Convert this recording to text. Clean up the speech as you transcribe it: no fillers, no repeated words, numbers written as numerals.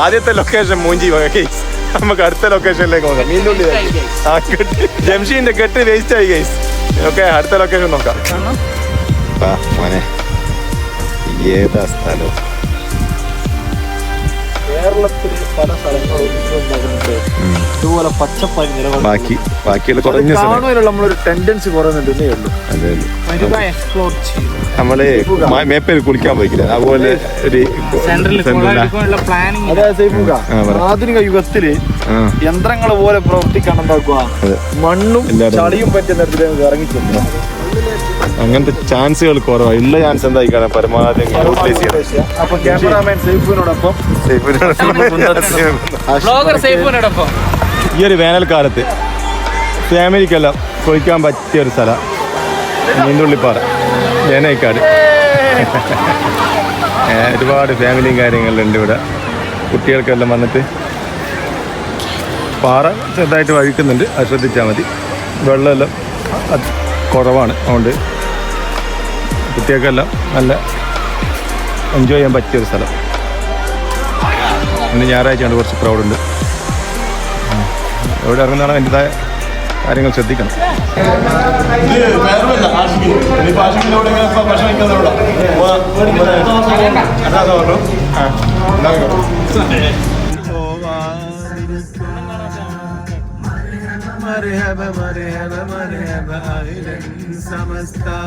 ആദ്യത്തെ ലൊക്കേഷൻ മൂഞ്ചി ഗൈസ്. നമുക്ക് അടുത്ത ലൊക്കേഷനിലേക്ക് നോക്കാം. മീനുള്ളി ജംഷീന്റെ കെട്ട് വേസ്റ്റ് ആയി ഗൈസ്. ഓക്കെ, അടുത്ത ലൊക്കേഷൻ നോക്കാം. മോനെ ഏതാ സ്ഥലം? കേരളത്തിൽ പല സ്ഥലങ്ങളും ഇതുപോലെ പച്ചപ്പായി ബാക്കിയുള്ള കുറഞ്ഞ നമ്മളൊരു ടെൻഡൻസി കുറയുന്നുണ്ടെന്നേ ഉള്ളൂ. നമ്മള് മേപ്പയിൽ കുളിക്കാൻ പോയിക്കില്ല, അതുപോലെ ഒരു ആധുനിക യുഗത്തില് യന്ത്രങ്ങൾ പോലെ പ്രവർത്തിക്കാൻ ഉണ്ടാക്കുക, മണ്ണും ചളിയും പറ്റുന്ന തരത്തിലേക്ക് ഇറങ്ങിച്ചെന്നു. അങ്ങനത്തെ ചാൻസുകൾ കുറവാണ്. ഉള്ള ചാൻസ് എന്തായിക്കാണ് പരമാവധി അപ്പൊ ക്യാമറാമാൻ സൈഫിനോടൊപ്പം ഈ ഒരു വേനൽക്കാലത്ത് ഫാമിലിക്കെല്ലാം കുളിക്കാൻ പറ്റിയ ഒരു സ്ഥലം മീനുള്ളിപ്പാറ, ജനൈക്കാട്. ഒരുപാട് ഫാമിലിയും കാര്യങ്ങളുണ്ട് ഇവിടെ. കുട്ടികൾക്കെല്ലാം വന്നിട്ട് പാറ ചെറുതായിട്ട് വഴിക്കുന്നുണ്ട്, അത് ശ്രദ്ധിച്ചാൽ മതി. വെള്ളമെല്ലാം കുറവാണ്, അതുകൊണ്ട് കുട്ടികൾക്കെല്ലാം നല്ല എൻജോയ് ചെയ്യാൻ പറ്റിയൊരു സ്ഥലം. ഇന്ന് ഞായറാഴ്ചയാണ്, കുറച്ച് ക്രൗഡുണ്ട്. എവിടെ ഇറങ്ങുന്നതാണ് അതിൻ്റെതായ കാര്യങ്ങൾ ശ്രദ്ധിക്കണം. مرحبا مرحبا مرحبا أهلا سمستا